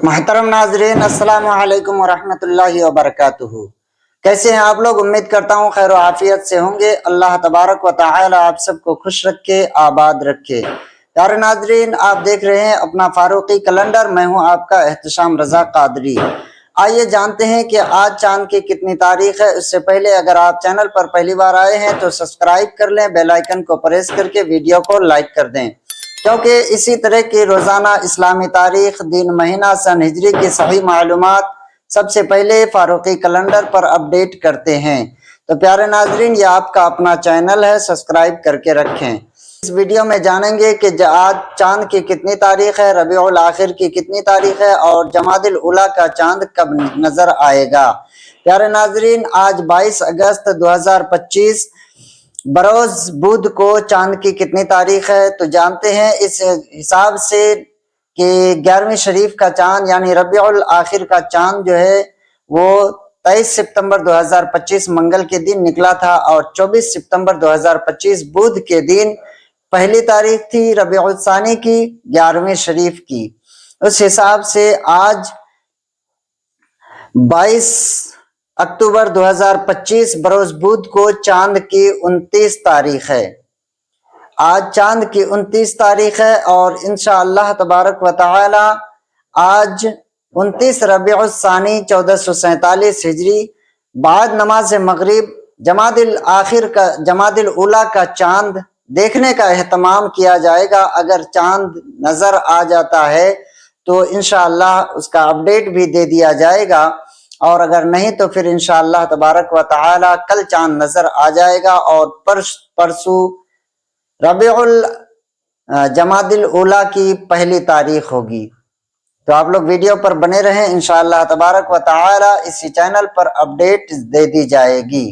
محترم नाजरीन, अस्सलाम वालेकुम वरहमतुल्लाहि वबरकातुहू। कैसे हैं आप लोग? उम्मीद करता हूँ खैर आफियत से होंगे। अल्लाह तबारक व तआला आप सबको खुश रखे, आबाद रखे। प्यारे नाजरीन, आप देख रहे हैं अपना फारूकी कैलेंडर। मैं हूँ आपका एहतशाम रजा कादरी। आइए जानते हैं कि आज चांद की कितनी तारीख है। उससे पहले अगर आप चैनल पर पहली बार आए हैं तो सब्सक्राइब कर लें, बेल आइकन को प्रेस करके वीडियो को लाइक कर दें, क्योंकि इसी तरह की रोज़ाना इस्लामी तारीख, दिन, महीना, सन, हिजरी की सही मालूमात सबसे पहले फारूकी कैलेंडर पर अपडेट करते हैं। तो प्यारे नाजरीन, ये आपका अपना चैनल है, सब्सक्राइब करके रखें। इस वीडियो में जानेंगे कि आज चांद की कितनी तारीख है, रबीउल आखिर की कितनी तारीख है और जमादिल उला का चांद कब नजर आएगा। प्यारे नाजरीन, आज 22 अगस्त 2025 बरोज बुध को चांद की कितनी तारीख है तो जानते हैं। इस हिसाब से कि 11वीं शरीफ का चांद यानी रबीउल आखिर का चांद जो है वो 23 सितंबर 2025 मंगल के दिन निकला था और 24 सितंबर 2025 बुध के दिन पहली तारीख थी रबीउल सानी की 11वीं शरीफ की। उस हिसाब से आज 22 अक्टूबर 2025 बरोज बुध को चांद की 29 तारीख है। आज चांद की 29 तारीख है और इंशाअल्लाह तबारक व तआला आज 29 रबीउल सानी 1447 हिजरी बाद नमाज मगरिब जमादिल उला का चांद देखने का एहतमाम किया जाएगा। अगर चांद नजर आ जाता है तो इंशाअल्लाह उसका अपडेट भी दे दिया जाएगा, और अगर नहीं तो फिर इंशाअल्लाह तबारक व तआला कल चांद नजर आ जाएगा और परसों रबीउल जमादिल उला की पहली तारीख होगी। तो आप लोग वीडियो पर बने रहें, इंशाअल्लाह तबारक व तआला इसी चैनल पर अपडेट दे दी जाएगी।